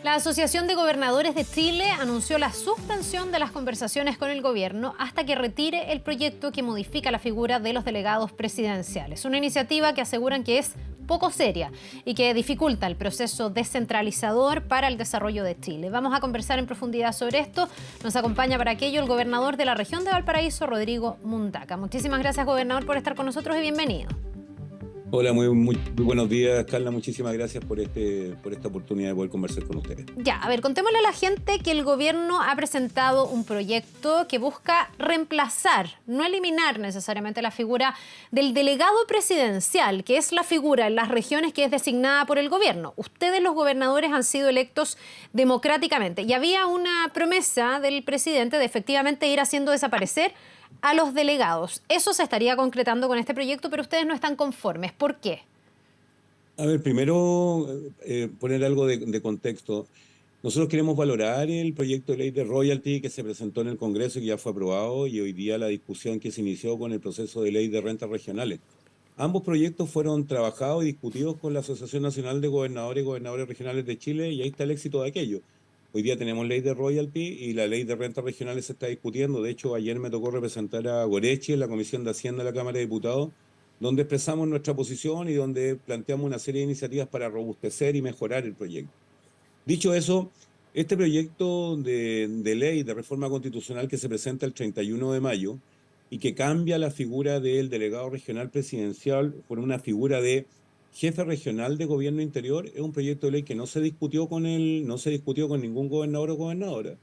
La Asociación de Gobernadores de Chile anunció la suspensión de las conversaciones con el gobierno hasta que retire el proyecto que modifica la figura de los delegados presidenciales. Una iniciativa que aseguran que es poco seria y que dificulta el proceso descentralizador para el desarrollo de Chile. Vamos a conversar en profundidad sobre esto. Nos acompaña para aquello el gobernador de la región de Valparaíso, Rodrigo Mundaca. Muchísimas gracias, gobernador, por estar con nosotros y bienvenido. Hola, muy buenos días, Carla. Muchísimas gracias por esta oportunidad de poder conversar con ustedes. Ya, a ver, contémosle a la gente que el gobierno ha presentado un proyecto que busca reemplazar, no eliminar necesariamente la figura del delegado presidencial, que es la figura en las regiones que es designada por el gobierno. Ustedes, los gobernadores, han sido electos democráticamente y había una promesa del presidente de efectivamente ir haciendo desaparecer a los delegados. Eso se estaría concretando con este proyecto, pero ustedes no están conformes. ¿Por qué? A ver, primero poner algo de contexto. Nosotros queremos valorar el proyecto de ley de royalty que se presentó en el Congreso y que ya fue aprobado, y hoy día la discusión que se inició con el proceso de ley de rentas regionales. Ambos proyectos fueron trabajados y discutidos con la Asociación Nacional de Gobernadores y Gobernadores Regionales de Chile, y ahí está el éxito de aquello. Hoy día tenemos ley de royalty y la ley de rentas regionales se está discutiendo. De hecho, ayer me tocó representar a Gorechi en la Comisión de Hacienda de la Cámara de Diputados, donde expresamos nuestra posición y donde planteamos una serie de iniciativas para robustecer y mejorar el proyecto. Dicho eso, este proyecto de ley de reforma constitucional que se presenta el 31 de mayo y que cambia la figura del delegado regional presidencial por una figura de jefe regional de gobierno interior, es un proyecto de ley que no se discutió no se discutió con ningún gobernador o gobernadora.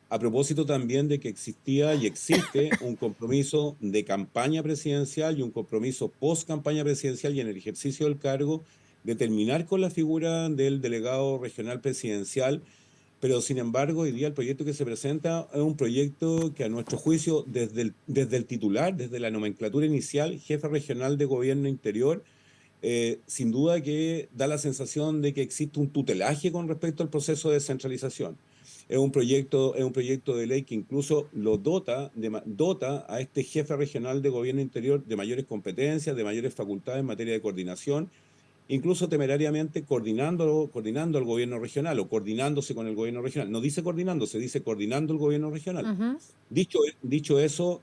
A propósito también de que existía y existe un compromiso de campaña presidencial y un compromiso post campaña presidencial y en el ejercicio del cargo de terminar con la figura del delegado regional presidencial, pero sin embargo hoy día el proyecto que se presenta es un proyecto que a nuestro juicio desde el titular, desde la nomenclatura inicial, jefe regional de gobierno interior, sin duda que da la sensación de que existe un tutelaje con respecto al proceso de descentralización. Es un proyecto de ley que incluso lo dota a este jefe regional de gobierno interior de mayores competencias, de mayores facultades en materia de coordinación, incluso temerariamente coordinando al gobierno regional o coordinándose con el gobierno regional. No dice coordinándose, dice coordinando el gobierno regional. Dicho eso,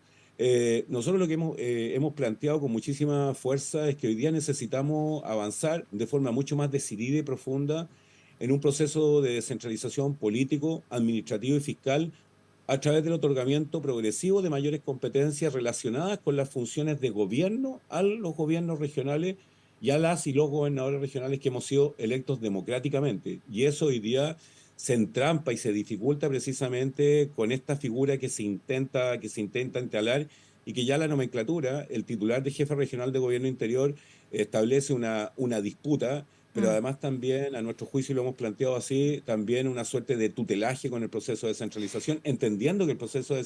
nosotros lo que hemos planteado con muchísima fuerza es que hoy día necesitamos avanzar de forma mucho más decidida y profunda en un proceso de descentralización político, administrativo y fiscal a través del otorgamiento progresivo de mayores competencias relacionadas con las funciones de gobierno a los gobiernos regionales y a las y los gobernadores regionales que hemos sido electos democráticamente. Y eso hoy día se entrampa y se dificulta precisamente con esta figura que se intenta instalar, y que ya la nomenclatura, el titular de jefe regional de gobierno interior, establece una disputa, pero además también, a nuestro juicio, lo hemos planteado así, también una suerte de tutelaje con el proceso de descentralización, entendiendo que el proceso de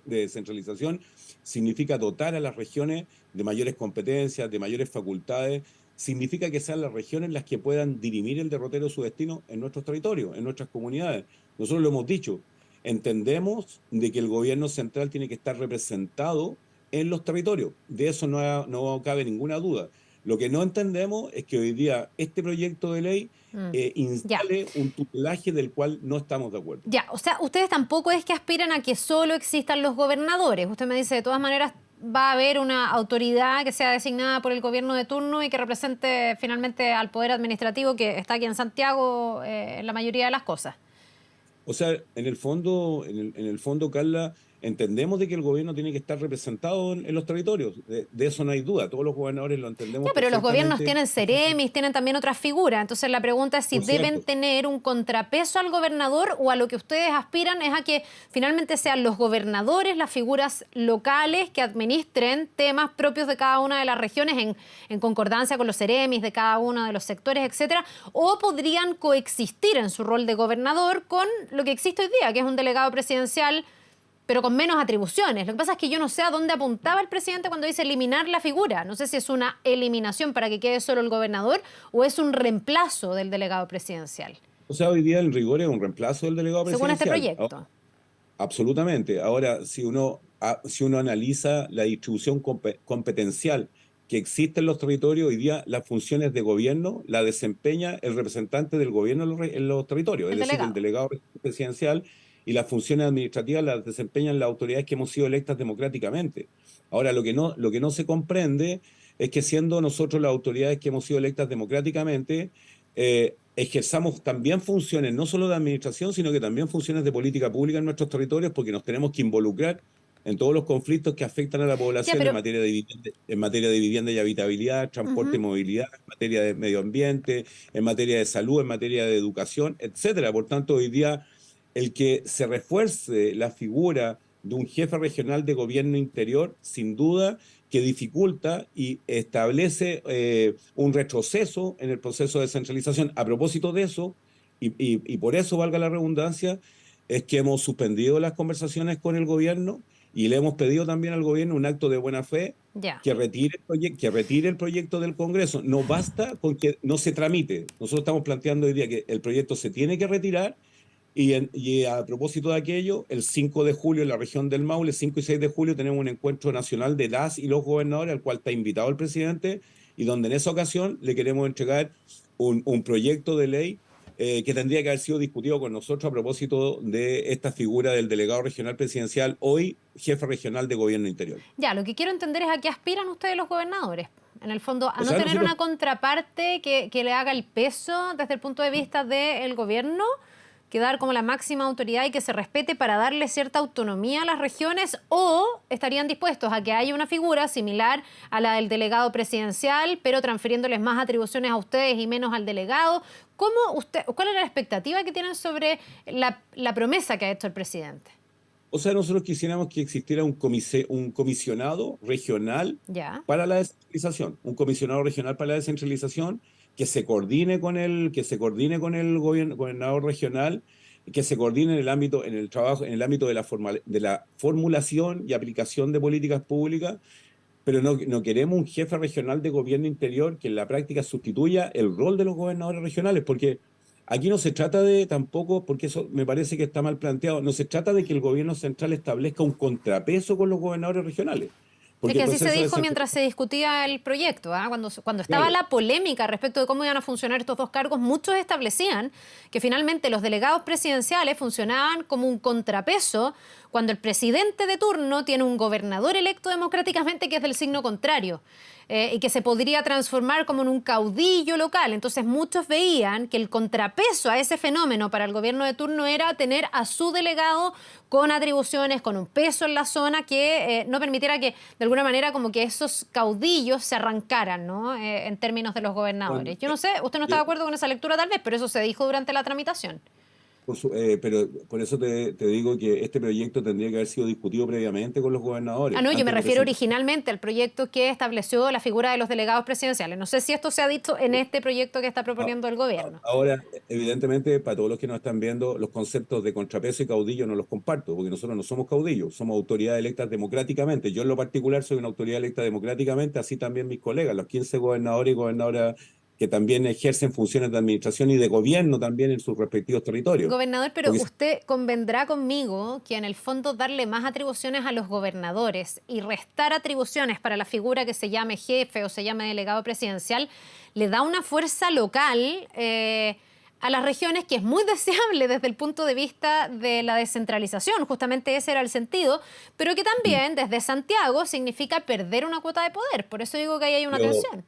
descentralización significa dotar a las regiones de mayores competencias, de mayores facultades, significa que sean las regiones las que puedan dirimir el derrotero de su destino en nuestros territorios, en nuestras comunidades. Nosotros lo hemos dicho, entendemos de que el gobierno central tiene que estar representado en los territorios, de eso no cabe ninguna duda. Lo que no entendemos es que hoy día este proyecto de ley Ya. instale un tutelaje del cual no estamos de acuerdo. Ya, o sea, ustedes tampoco es que aspiran a que solo existan los gobernadores. Usted me dice, de todas maneras, va a haber una autoridad que sea designada por el gobierno de turno y que represente finalmente al poder administrativo que está aquí en Santiago en la mayoría de las cosas. O sea, en el fondo, Carla, entendemos de que el gobierno tiene que estar representado en los territorios. De eso no hay duda. Todos los gobernadores lo Ya, entendemos pero los gobiernos perfectamente. tienen seremis, tienen también otras figuras. Entonces la pregunta es si Por deben cierto. tener un contrapeso al gobernador o a lo que ustedes aspiran es a que finalmente sean los gobernadores, las figuras locales que administren temas propios de cada una de las regiones en concordancia con los seremis de cada uno de los sectores, etcétera, o podrían coexistir en su rol de gobernador con lo que existe hoy día, que es un delegado presidencial pero con menos atribuciones. Lo que pasa es que yo no sé a dónde apuntaba el presidente cuando dice eliminar la figura. No sé si es una eliminación para que quede solo el gobernador o es un reemplazo del delegado presidencial. O sea, hoy día en rigor es un reemplazo del delegado Según este presidencial. proyecto. Absolutamente. Ahora, si uno analiza la distribución competencial que existe en los territorios. Hoy día las funciones de gobierno la desempeña el representante del gobierno en los territorios, El es decir, el delegado. delegado presidencial, y las funciones administrativas las desempeñan las autoridades que hemos sido electas democráticamente. Ahora, lo que no se comprende es que siendo nosotros las autoridades que hemos sido electas democráticamente, ejerzamos también funciones no solo de administración, sino que también funciones de política pública en nuestros territorios, porque nos tenemos que involucrar en todos los conflictos que afectan a la Ya, población pero en materia de vivienda y habitabilidad, transporte y ujú. movilidad, en materia de medio ambiente, en materia de salud, en materia de educación, etcétera. Por tanto, hoy día el que se refuerce la figura de un jefe regional de gobierno interior, sin duda que dificulta y establece un retroceso en el proceso de descentralización. A propósito de eso, y por eso valga la redundancia, es que hemos suspendido las conversaciones con el gobierno y le hemos pedido también al gobierno un acto de buena fe Ya. que retire el proyecto del Congreso. No basta con que no se tramite. Nosotros estamos planteando hoy día que el proyecto se tiene que retirar y a propósito de aquello, el 5 de julio en la región del Maule, 5 y 6 de julio, tenemos un encuentro nacional de las y los gobernadores, al cual está invitado el presidente, y donde en esa ocasión le queremos entregar un proyecto de ley que tendría que haber sido discutido con nosotros a propósito de esta figura del delegado regional presidencial, hoy jefe regional de gobierno interior. Ya, lo que quiero entender es a qué aspiran ustedes los gobernadores. En el fondo, a O no sea, tener nosotros una contraparte que le haga el peso desde el punto de vista del gobierno, quedar como la máxima autoridad y que se respete para darle cierta autonomía a las regiones, o estarían dispuestos a que haya una figura similar a la del delegado presidencial, pero transfiriéndoles más atribuciones a ustedes y menos al delegado. ¿Cuál es la expectativa que tienen sobre la promesa que ha hecho el presidente? O sea, nosotros quisiéramos que existiera un comisionado regional Ya. para la descentralización, un comisionado regional para la descentralización que se coordine con el gobernador regional, que se coordine en el ámbito, en el trabajo, en el ámbito de de la formulación y aplicación de políticas públicas, pero no queremos un jefe regional de gobierno interior que en la práctica sustituya el rol de los gobernadores regionales, porque aquí no se trata de tampoco, porque eso me parece que está mal planteado, no se trata de que el gobierno central establezca un contrapeso con los gobernadores regionales, Es porque que el así se proceso de dijo descentralización, mientras se discutía el proyecto, ¿ah? Cuando estaba claro, la polémica respecto de cómo iban a funcionar estos dos cargos, muchos establecían que finalmente los delegados presidenciales funcionaban como un contrapeso cuando el presidente de turno tiene un gobernador electo democráticamente que es del signo contrario. Y que se podría transformar como en un caudillo local. Entonces muchos veían que el contrapeso a ese fenómeno para el gobierno de turno era tener a su delegado con atribuciones, con un peso en la zona que no permitiera que de alguna manera como que esos caudillos se arrancaran, ¿no? En términos de los bueno, gobernadores. Yo no sé, usted no está de acuerdo con esa lectura tal vez, pero eso se dijo durante la tramitación. pero por eso te digo que este proyecto tendría que haber sido discutido previamente con los Ah, gobernadores, no, yo me antes de refiero presentar. originalmente al proyecto que estableció la figura de los delegados presidenciales. No sé si esto se ha dicho en este proyecto que está A- proponiendo el gobierno. Ahora, evidentemente, para todos los que nos están viendo, los conceptos de contrapeso y caudillo no los comparto, porque nosotros no somos caudillos, somos autoridades electas democráticamente. Yo en lo particular soy una autoridad electa democráticamente, así también mis colegas, los 15 gobernadores y gobernadoras que también ejercen funciones de administración y de gobierno también en sus respectivos territorios. Gobernador, pero Porque usted convendrá conmigo que en el fondo darle más atribuciones a los gobernadores y restar atribuciones para la figura que se llame jefe o se llame delegado presidencial, le da una fuerza local a las regiones que es muy deseable desde el punto de vista de la descentralización. Justamente ese era el sentido, pero que también desde Santiago significa perder una cuota de poder. Por eso digo que ahí hay una yo, tensión.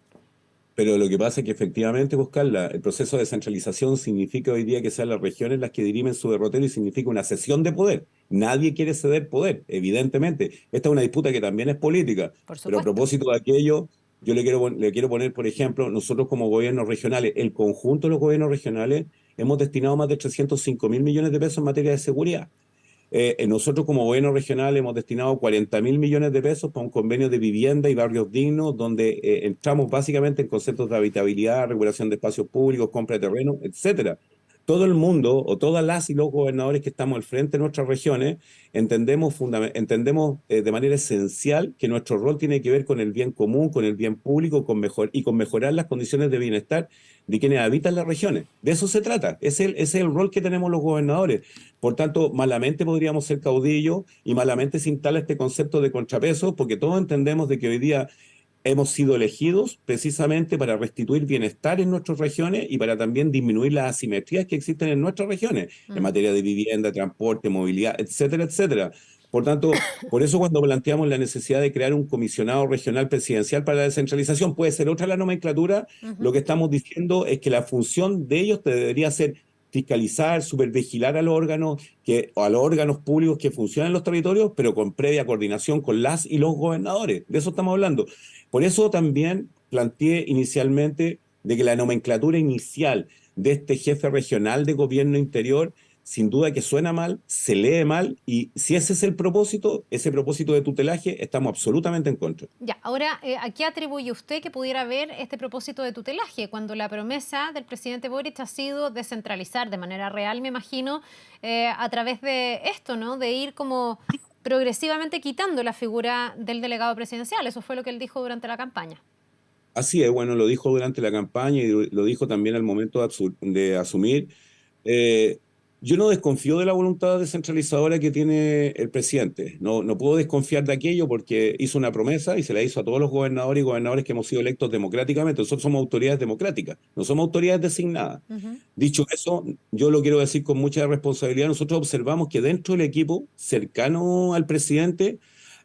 Pero lo que pasa es que efectivamente, buscarla, el proceso de descentralización significa hoy día que sean las regiones las que dirimen su derrotero y significa una cesión de poder. Nadie quiere ceder poder, evidentemente. Esta es una disputa que también es política, Por pero a supuesto. propósito de aquello, yo le quiero poner, por ejemplo, nosotros como gobiernos regionales, el conjunto de los gobiernos regionales, hemos destinado más de 305.000 millones de pesos en materia de seguridad. Nosotros como gobierno regional hemos destinado 40.000 millones de pesos para un convenio de vivienda y barrios dignos, donde entramos básicamente en conceptos de habitabilidad, regulación de espacios públicos, compra de terreno, etcétera. Todo el mundo, o todas las y los gobernadores que estamos al frente de nuestras regiones, entendemos de manera esencial que nuestro rol tiene que ver con el bien común, con el bien público, y con mejorar las condiciones de bienestar de quienes habitan las regiones. De eso se trata, ese es el rol que tenemos los gobernadores. Por tanto, malamente podríamos ser caudillos y malamente se instala este concepto de contrapeso, porque todos entendemos de que hoy día hemos sido elegidos precisamente para restituir bienestar en nuestras regiones y para también disminuir las asimetrías que existen en nuestras regiones en materia de vivienda, transporte, movilidad, etcétera, etcétera. Por tanto, por eso cuando planteamos la necesidad de crear un comisionado regional presidencial para la descentralización, puede ser otra la nomenclatura, lo que estamos diciendo es que la función de ellos debería ser fiscalizar, supervigilar a los órganos públicos que funcionan en los territorios, pero con previa coordinación con las y los gobernadores. De eso estamos hablando. Por eso también planteé inicialmente de que la nomenclatura inicial de este jefe regional de gobierno interior, sin duda que suena mal, se lee mal, y si ese es el propósito, ese propósito de tutelaje, estamos absolutamente en contra. Ya, ahora, ¿a qué atribuye usted que pudiera haber este propósito de tutelaje? Cuando la promesa del presidente Boric ha sido descentralizar de manera real, me imagino, a través de esto, ¿no? De ir como progresivamente quitando la figura del delegado presidencial. Eso fue lo que él dijo durante la campaña. Así es, bueno, lo dijo durante la campaña y lo dijo también al momento de asumir. Eh, yo no desconfío de la voluntad descentralizadora que tiene el presidente. No puedo desconfiar de aquello porque hizo una promesa y se la hizo a todos los gobernadores y gobernadores que hemos sido electos democráticamente. Nosotros somos autoridades democráticas, no somos autoridades designadas. Dicho eso, yo lo quiero decir con mucha responsabilidad. Nosotros observamos que dentro del equipo cercano al presidente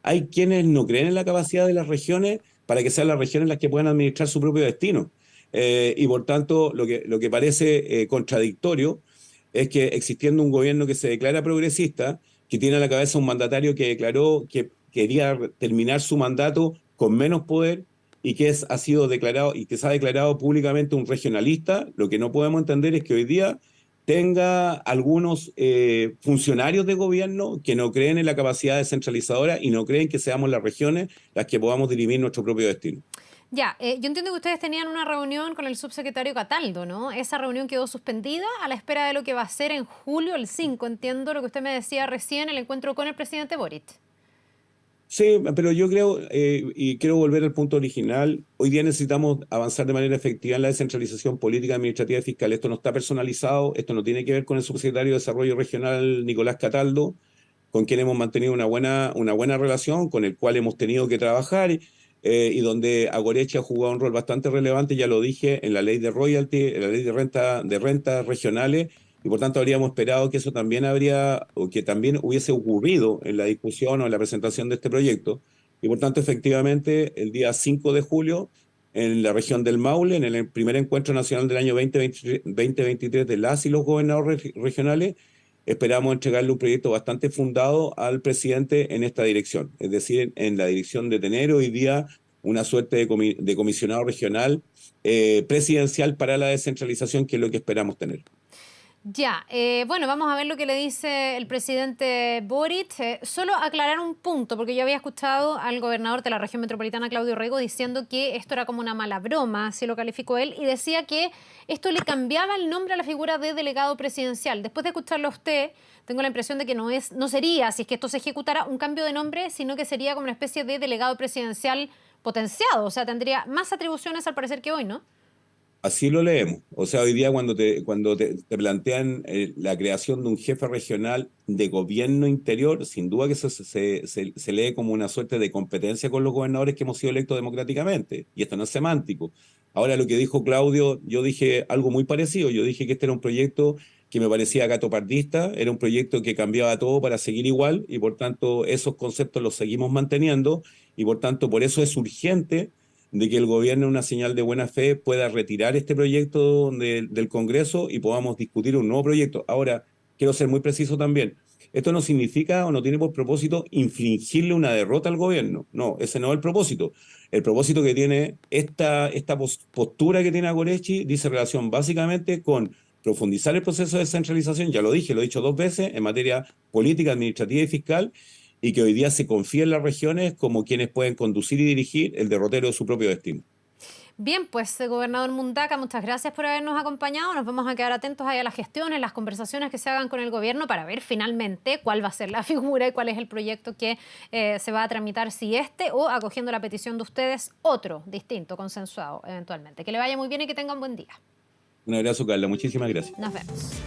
hay quienes no creen en la capacidad de las regiones para que sean las regiones las que puedan administrar su propio destino. Y por tanto, lo que parece contradictorio es que existiendo un gobierno que se declara progresista, que tiene a la cabeza un mandatario que declaró que quería terminar su mandato con menos poder y que ha sido declarado y que se ha declarado públicamente un regionalista, lo que no podemos entender es que hoy día tenga algunos funcionarios de gobierno que no creen en la capacidad descentralizadora y no creen que seamos las regiones las que podamos dirimir nuestro propio destino. Ya, yo entiendo que ustedes tenían una reunión con el subsecretario Cataldo, ¿no? Esa reunión quedó suspendida a la espera de lo que va a ser en julio, el 5. Entiendo lo que usted me decía recién, el encuentro con el presidente Boric. Sí, pero yo creo, y quiero volver al punto original, hoy día necesitamos avanzar de manera efectiva en la descentralización política, administrativa y fiscal. Esto no está personalizado, esto no tiene que ver con el subsecretario de Desarrollo Regional, Nicolás Cataldo, con quien hemos mantenido una buena relación, con el cual hemos tenido que trabajar, y donde Agoreche ha jugado un rol bastante relevante, ya lo dije, en la ley de royalty, en la ley de rentas regionales, y por tanto habríamos esperado que eso también o que también hubiese ocurrido en la discusión o en la presentación de este proyecto. Y por tanto, efectivamente, el día 5 de julio, en la región del Maule, en el primer encuentro nacional del año 2023 de las y los gobernadores regionales, esperamos entregarle un proyecto bastante fundado al presidente en esta dirección, es decir, en la dirección de tener hoy día una suerte de comisionado regional presidencial para la descentralización, que es lo que esperamos tener. Ya, bueno, vamos a ver lo que le dice el presidente Boric. Solo aclarar un punto, porque yo había escuchado al gobernador de la región metropolitana, Claudio Rego, diciendo que esto era como una mala broma, así lo calificó él, y decía que esto le cambiaba el nombre a la figura de delegado presidencial. Después de escucharlo a usted, tengo la impresión de que no sería, si es que esto se ejecutara, un cambio de nombre, sino que sería como una especie de delegado presidencial potenciado. O sea, tendría más atribuciones al parecer que hoy, ¿no? Así lo leemos. O sea, hoy día te plantean la creación de un jefe regional de gobierno interior, sin duda que eso se lee como una suerte de competencia con los gobernadores que hemos sido electos democráticamente. Y esto no es semántico. Ahora, lo que dijo Claudio, yo dije algo muy parecido. Yo dije que este era un proyecto que me parecía gatopardista, era un proyecto que cambiaba todo para seguir igual, y por tanto esos conceptos los seguimos manteniendo, y por tanto por eso es urgente de que el gobierno, en una señal de buena fe, pueda retirar este proyecto del Congreso y podamos discutir un nuevo proyecto. Ahora, quiero ser muy preciso también. Esto no significa o no tiene por propósito infligirle una derrota al gobierno. No, ese no es el propósito. El propósito que tiene esta postura que tiene Agorechi dice relación básicamente con profundizar el proceso de descentralización, ya lo dije, lo he dicho 2 veces, en materia política, administrativa y fiscal, y que hoy día se confía en las regiones como quienes pueden conducir y dirigir el derrotero de su propio destino. Bien, pues, gobernador Mundaca, muchas gracias por habernos acompañado. Nos vamos a quedar atentos ahí a las gestiones, las conversaciones que se hagan con el gobierno para ver finalmente cuál va a ser la figura y cuál es el proyecto que se va a tramitar, si este o, acogiendo la petición de ustedes, otro distinto, consensuado eventualmente. Que le vaya muy bien y que tenga un buen día. Un abrazo, Carla. Muchísimas gracias. Nos vemos.